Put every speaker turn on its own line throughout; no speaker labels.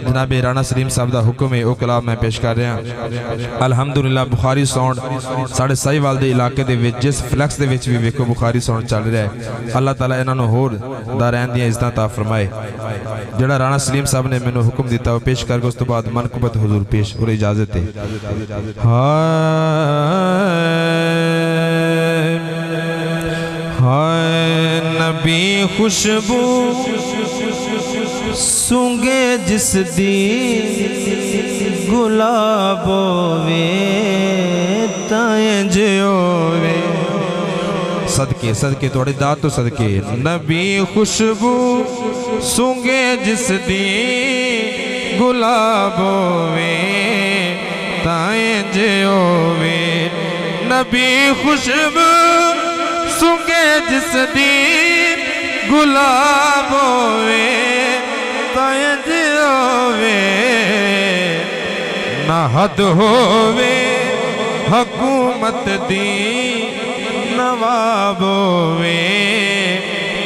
جناب رانا سلیم صاحب دا حکم ہے او کلام میں پیش کر رہا ہوں۔ الحمدللہ بخاری ساؤنڈ ساڑھے سائی والدے علاقے دے وچ جس فلیکس دے وچ بھی ویکھو بخاری ساؤنڈ چل رہا ہے، اللہ تعالیٰ انہاں نوں ہور دارین دیاں عزتاں عطا فرمائے۔ جڑا رانا سلیم صاحب نے مینوں حکم دیتا وہ پیش کر کے اس تو بعد منقبت حضور پیش اور اجازت ہے۔ ہائے نبی خوشبو سونگے جس دی گلاب ہووے تائیں جیوے، صدقے صدقے توڑی داد تو صدقے، نبی خوشبو سونگے جس دی گلاب ہووے تائیں جیوے، نبی خوشبو سونگے جس دی گلاب ہووے تائیں جیوے، نہ حد ہووے حکومت دی نواب ہووے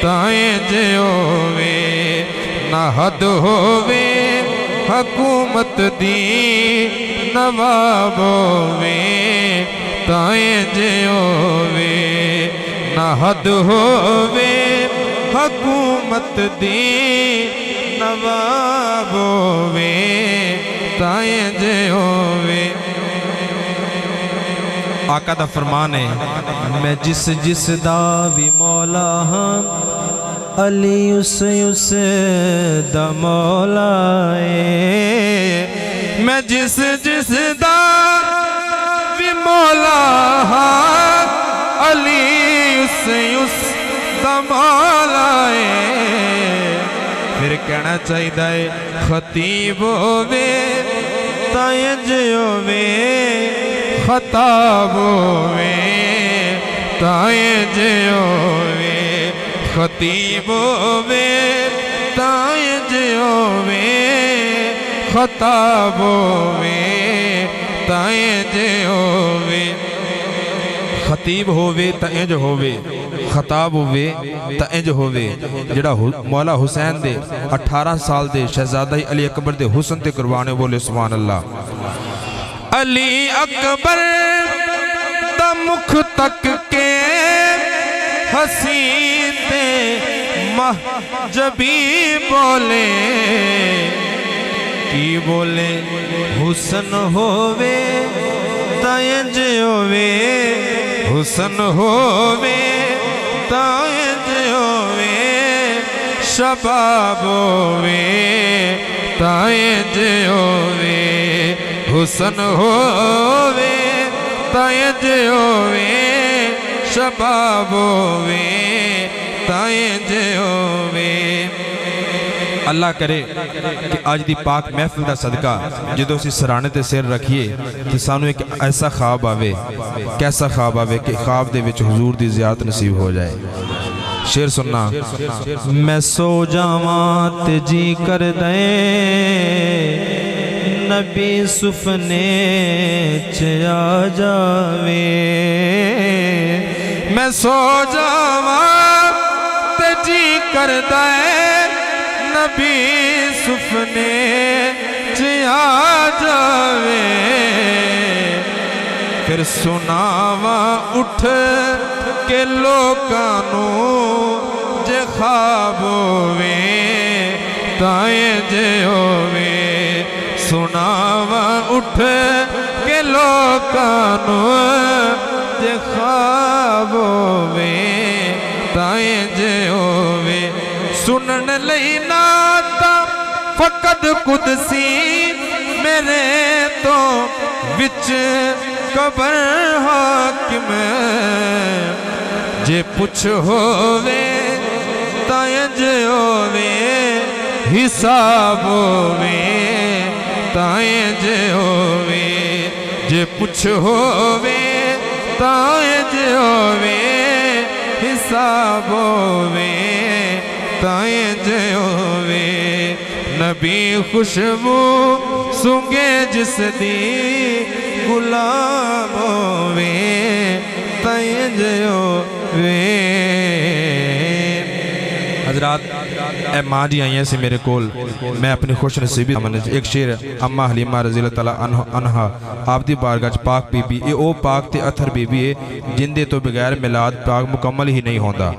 تائیں جیوے، نہ حد ہووے حکومت دی نواب ہووے تائیں جیوے، نہ حد ہووے حکومت دی نواب ہووے تائیں جیوے۔ آقا دا فرمان ہے میں جس دا بھی مولا ہاں علی اس دا مولا ہے، میں جس دا بھی مولا ہاں علی اس دا مولا ہے، پھر کہنا چاہیے خطیب ہووے تائیں جیوے، خطاب ہووے تائیں جیوے، خطیب ہووے تائیں جیوے، خطاب ہووے تائیں جیوے، خطیب ہووے تا انج ہووے، خطاب ہووے تا انج ہووے۔ جڑا مولا حسین دے 18 سال دے شہزادہ علی اکبر دے حسن تے قربانے بولے سبحان اللہ۔ علی اکبر دا مکھ تک کے حسین تے محجبی بولے، کی بولے حسن ہووے تا انج ہووے، حسن ہووے تائیں جیوے، شباب ہووے تائیں جیوے، حسن ہووے تائیں جیوے، شباب ہووے تائیں جیوے۔ اللہ کرے کہ آج دی پاک محفل دا صدقہ جدو اسی سرانے تے سیر رکھیے کہ سانو ایک ایسا خواب آوے، کیسا خواب آوے کہ خواب دے وچ حضور دی زیارت نصیب ہو جائے۔ شیر سننا، میں سو جاواں تے جی کر دیں نبی سفنے چیا جاوے، میں سو جاواں تے جی کر دیں نبی سفنے چیا جاوے، پھر سناواں اٹھ کے لوکانوں جے خواب ہووے تائیں جے ہووے، سناواں اٹھ کے لوکانوں جے خواب ہووے تائیں جے ہووے، سنن لئی ناتا فقط قدسی میرے تو وچ قبر حاکم، جے پچھ ہووے تائیں جے ہووے، حساب ہووے تائیں جے ہووے، جے پچھ ہووے تائیں جے ہووے، حساب ہووے تائیں جے ہووے، نبی خوشبو سونگے جس دی گلاب ہووے تائیں جے ہووے۔ حضرات اے ماں جی آئی سی میرے کول میں اپنی خوش نصیبی ایک شیر اما حلیمہ رضی اللہ تعالیٰ عنہ آپ دی بارگاہ پاک بی بی اے او پاک تے اتھر بی بی ہے جن دے تو بغیر میلاد پاک مکمل ہی نہیں ہوندا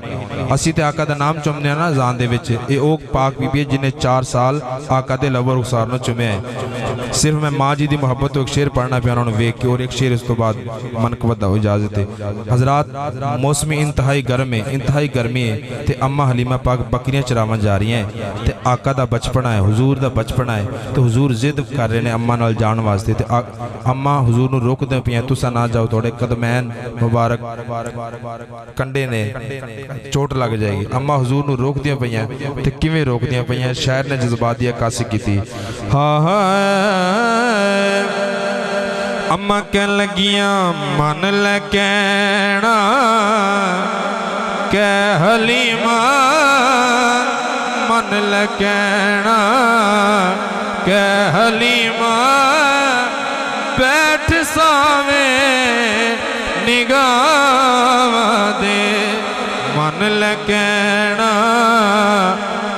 اسی تے آقا دا نام چمنے نا زان دے وچ اے او پاک بی بی ہے جنہیں 4 سال آقا دے لو رخسار نو چمے ہیں صرف میں ماں جی دی محبت تو ایک شیر پڑھنا پہ انہوں نے ویک کے اور ایک شیر اس تو بعد منقبت دا اجازت ہے حضرات موسمی انتہائی گرمی ہے تے اما حلیمہ پاک بکریاں چراون جا رہی ہیں تے آقا دا بچپنا ہے حضور دا بچپنا ہے تے حضور ضد کر رہے ہیں اما نال جان واسطے تے اما حضور نو روک دیں پیاں تسا نہ جاؤ توڑے قدمین مبارک کنڈے نے چوٹ لگ جائے گی اما حضور نو روک دیا پیاں تے کیویں روک دیا پیاں شاعر نے جذبات دیا کاسی کی تھی اما کہن لگیاں من لے کہنا کہ حلیمہ من لے کہنا کہ حلیمہ بیٹھ ساویں نگاہ دے من لے کہنا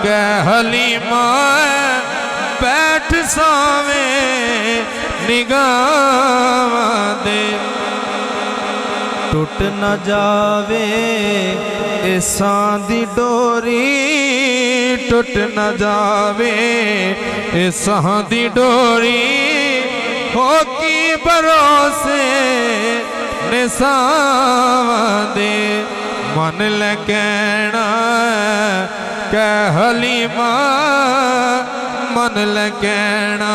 کہ حلیمہ بیٹھ ساویں نگاہ دے
ٹوٹ نہ جاوے ایسان دی ڈوری
ٹوٹ نہ جاوے ایسان دی ڈوری ہو کی بھروسے نساں دے من لے کہنا کہ حلیمہ من لے کہنا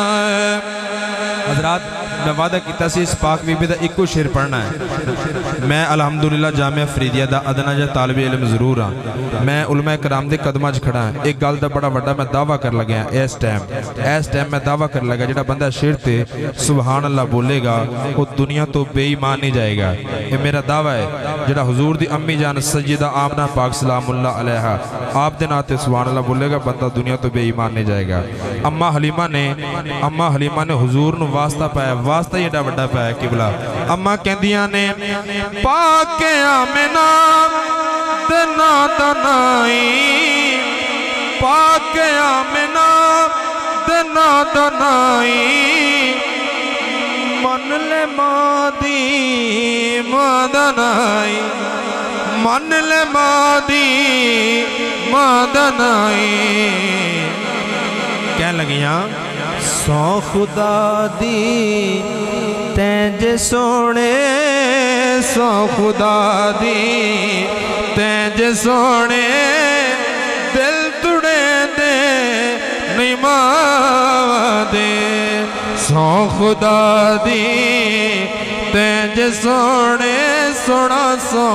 حضرات میں وعدہ کیتا سی اس پاک بی بی دا ایک شیر پڑھنا ہے میں الحمدللہ جامعہ فریدیہ دا ادنا جا طالب علم ضرور ہاں میں علماء کرام دے قدمہ کھڑا ہاں ایک گل دا بڑا وڈا میں دعویٰ کر لگیا اس ٹائم میں دعویٰ کر لگا جڑا بندہ شیر تے سبحان اللہ بولے گا وہ دنیا تو بے ایمان نہیں جائے گا یہ میرا دعویٰ ہے جڑا حضور دی امی جان سیدہ آمنہ پاک سلام اللہ علیہ آپ دے ناتے سبحان اللہ بولے گا بندہ دنیا تو بے ایمان نہیں جائے گا اما حلیمہ نے حضور نو واسطہ پایا واسطہ یہ ڈاوڈا پایا قبلہ
اما کہندیاں نے پاک آمنہ دنا دنائی پاک آمنہ دنا دنائی من لے مادی مادنائی من لے مادی مادنائی کہنے لگیاں
سو خدا دی تینج سونے
سو خدا دی تینج سونے دل تڑے دے نیماں دے سو خدا دی تینج سونے سونا سو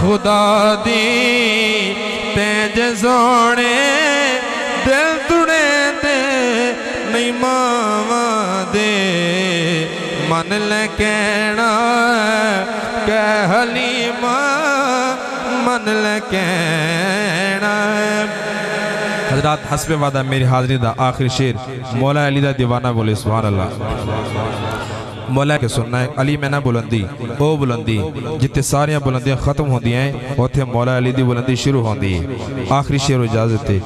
خدا دی تینج سونے دل تڑے دے نیماں دے من لے کہنا کہ حلیمہ من لے کہنا
حضرات حسب وعدہ میری حاضری دا آخری شیر مولا علی دا دیوانہ بولے سبحان اللہ مولا کے سننا ہے علی میں نہ بلندی او بلندی جتے ساریاں بلندیاں ختم ہوندی ہیں اوتھے مولا علی دی بلندی شروع ہوندی ہے آخری شیر اجازت ہے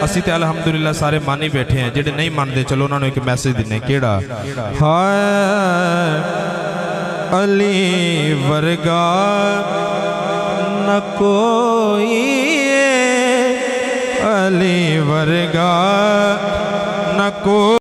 اسی تے الحمدللہ سارے مانی بیٹھے ہیں جڑے نہیں مان دے چلو انہوں نے ایک میسیج دینے کیڑا
علی ورگا نہ کوئی علی ورگا نہ کوئی